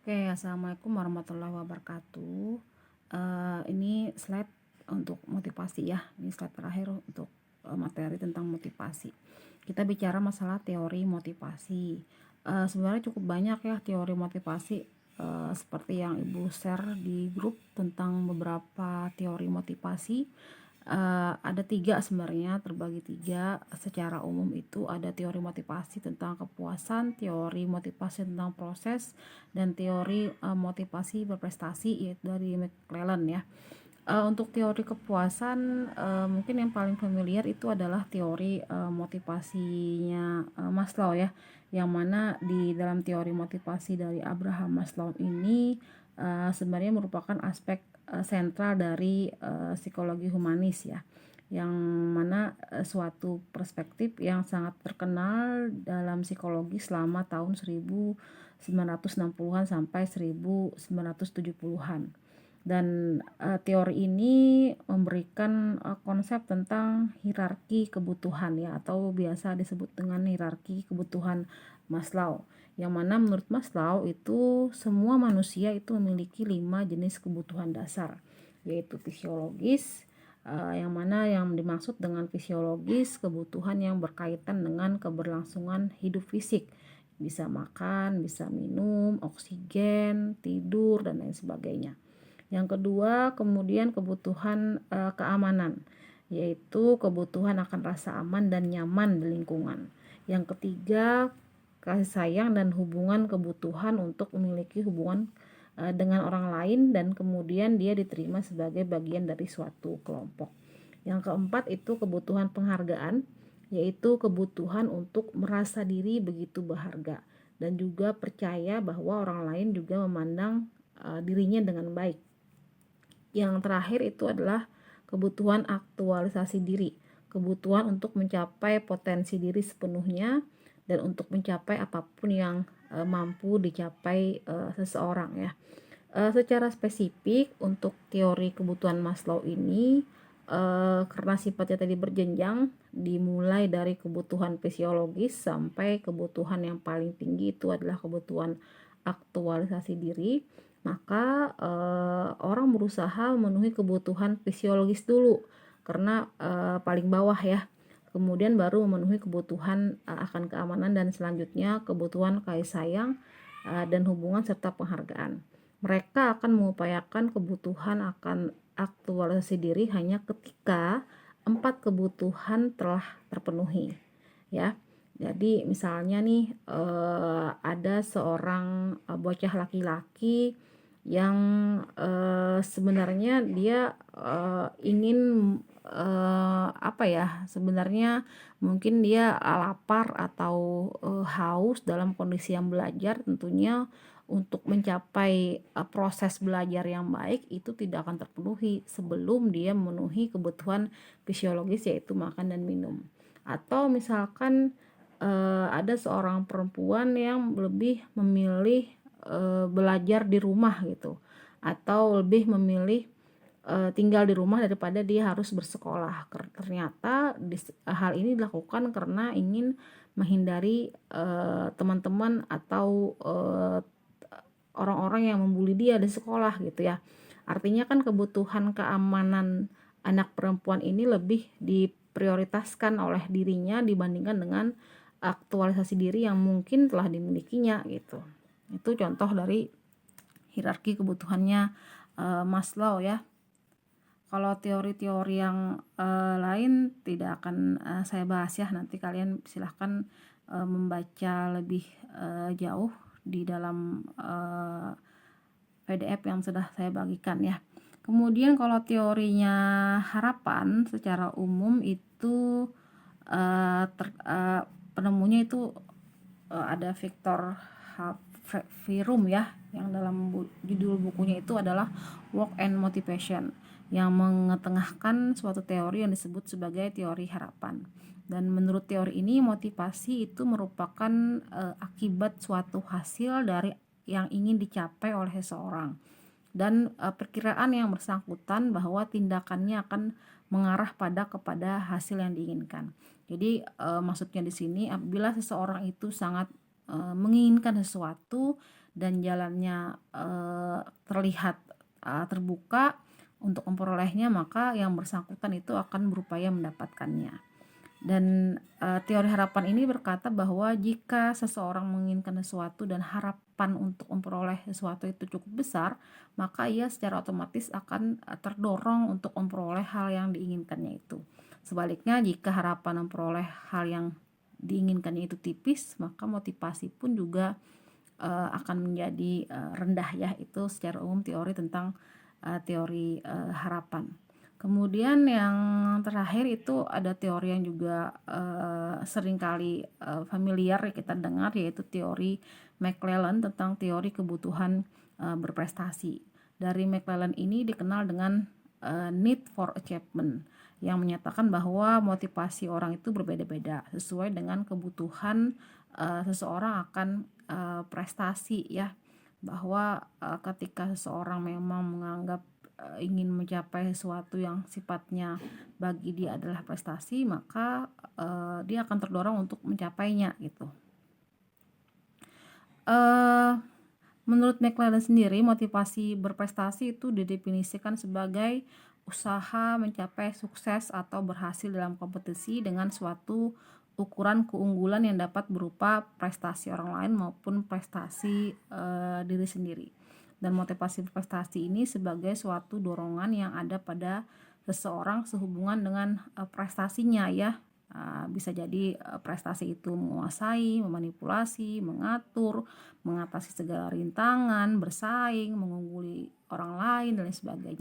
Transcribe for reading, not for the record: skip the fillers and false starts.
Oke, assalamualaikum warahmatullahi wabarakatuh. Ini slide untuk motivasi ya. Ini slide terakhir untuk materi tentang motivasi. Kita bicara masalah teori motivasi. Sebenarnya cukup banyak ya teori motivasi. Seperti yang ibu share di grup tentang beberapa teori motivasi. Ada 3 sebenarnya, terbagi 3 secara umum. Itu ada teori motivasi tentang kepuasan, teori motivasi tentang proses, dan teori motivasi berprestasi yaitu dari McClellan ya. Untuk teori kepuasan, mungkin yang paling familiar itu adalah teori motivasinya Maslow ya, yang mana di dalam teori motivasi dari Abraham Maslow ini sebenarnya merupakan aspek sentral dari psikologi humanis ya, yang mana suatu perspektif yang sangat terkenal dalam psikologi selama tahun 1960-an sampai 1970-an. Dan teori ini memberikan konsep tentang hierarki kebutuhan ya, atau biasa disebut dengan hierarki kebutuhan Maslow, yang mana menurut Maslow itu semua manusia itu memiliki 5 jenis kebutuhan dasar, yaitu fisiologis, yang mana yang dimaksud dengan fisiologis kebutuhan yang berkaitan dengan keberlangsungan hidup fisik, bisa makan, bisa minum, oksigen, tidur, dan lain sebagainya. Yang kedua, kemudian kebutuhan keamanan, yaitu kebutuhan akan rasa aman dan nyaman di lingkungan. Yang ketiga, kasih sayang dan hubungan, kebutuhan untuk memiliki hubungan dengan orang lain dan kemudian dia diterima sebagai bagian dari suatu kelompok. Yang keempat itu kebutuhan penghargaan, yaitu kebutuhan untuk merasa diri begitu berharga dan juga percaya bahwa orang lain juga memandang dirinya dengan baik. Yang terakhir itu adalah kebutuhan aktualisasi diri, kebutuhan untuk mencapai potensi diri sepenuhnya dan untuk mencapai apapun yang mampu dicapai seseorang ya. Secara spesifik untuk teori kebutuhan Maslow ini, karena sifatnya tadi berjenjang, dimulai dari kebutuhan fisiologis sampai kebutuhan yang paling tinggi itu adalah kebutuhan aktualisasi diri, maka orang berusaha memenuhi kebutuhan fisiologis dulu karena paling bawah ya, kemudian baru memenuhi kebutuhan akan keamanan dan selanjutnya kebutuhan kasih sayang dan hubungan serta penghargaan. Mereka akan mengupayakan kebutuhan akan aktualisasi diri hanya ketika 4 kebutuhan telah terpenuhi ya. Jadi misalnya nih ada seorang bocah laki-laki yang sebenarnya dia ingin apa ya, sebenarnya mungkin dia lapar atau haus dalam kondisi yang belajar. Tentunya untuk mencapai proses belajar yang baik itu tidak akan terpenuhi sebelum dia memenuhi kebutuhan fisiologis yaitu makan dan minum. Atau misalkan ada seorang perempuan yang lebih memilih belajar di rumah gitu, atau lebih memilih tinggal di rumah daripada dia harus bersekolah. Ternyata hal ini dilakukan karena ingin menghindari teman-teman atau orang-orang yang membuli dia di sekolah gitu ya. Artinya kan kebutuhan keamanan anak perempuan ini lebih diprioritaskan oleh dirinya dibandingkan dengan aktualisasi diri yang mungkin telah dimilikinya gitu. Itu contoh dari hierarki kebutuhannya Maslow ya. Kalau teori-teori yang lain tidak akan saya bahas ya, nanti kalian silahkan membaca lebih jauh di dalam PDF yang sudah saya bagikan ya. Kemudian kalau teorinya harapan secara umum itu penemunya itu ada Victor Fromm ya, yang dalam judul bukunya itu adalah Work and Motivation, yang mengetengahkan suatu teori yang disebut sebagai teori harapan. Dan menurut teori ini motivasi itu merupakan akibat suatu hasil dari yang ingin dicapai oleh seseorang dan perkiraan yang bersangkutan bahwa tindakannya akan mengarah kepada hasil yang diinginkan. Jadi maksudnya di sini apabila seseorang itu sangat menginginkan sesuatu dan jalannya terlihat terbuka untuk memperolehnya, maka yang bersangkutan itu akan berupaya mendapatkannya. Dan teori harapan ini berkata bahwa jika seseorang menginginkan sesuatu dan harapan untuk memperoleh sesuatu itu cukup besar, maka ia secara otomatis akan terdorong untuk memperoleh hal yang diinginkannya itu. Sebaliknya, jika harapan memperoleh hal yang diinginkannya itu tipis, maka motivasi pun juga akan menjadi rendah ya. Itu secara umum teori tentang teori harapan. Kemudian yang terakhir itu ada teori yang juga seringkali familiar kita dengar, yaitu teori McClelland tentang teori kebutuhan berprestasi. Dari McClelland ini dikenal dengan need for achievement, yang menyatakan bahwa motivasi orang itu berbeda-beda sesuai dengan kebutuhan seseorang akan prestasi ya. Bahwa ketika seseorang memang menganggap ingin mencapai sesuatu yang sifatnya bagi dia adalah prestasi, maka dia akan terdorong untuk mencapainya gitu. Menurut McClelland sendiri, motivasi berprestasi itu didefinisikan sebagai usaha mencapai sukses atau berhasil dalam kompetisi dengan suatu ukuran keunggulan yang dapat berupa prestasi orang lain maupun prestasi diri sendiri. Dan motivasi berprestasi ini sebagai suatu dorongan yang ada pada seseorang sehubungan dengan prestasinya ya. Bisa jadi prestasi itu menguasai, memanipulasi, mengatur, mengatasi segala rintangan, bersaing, mengungguli orang lain dan lain sebagainya.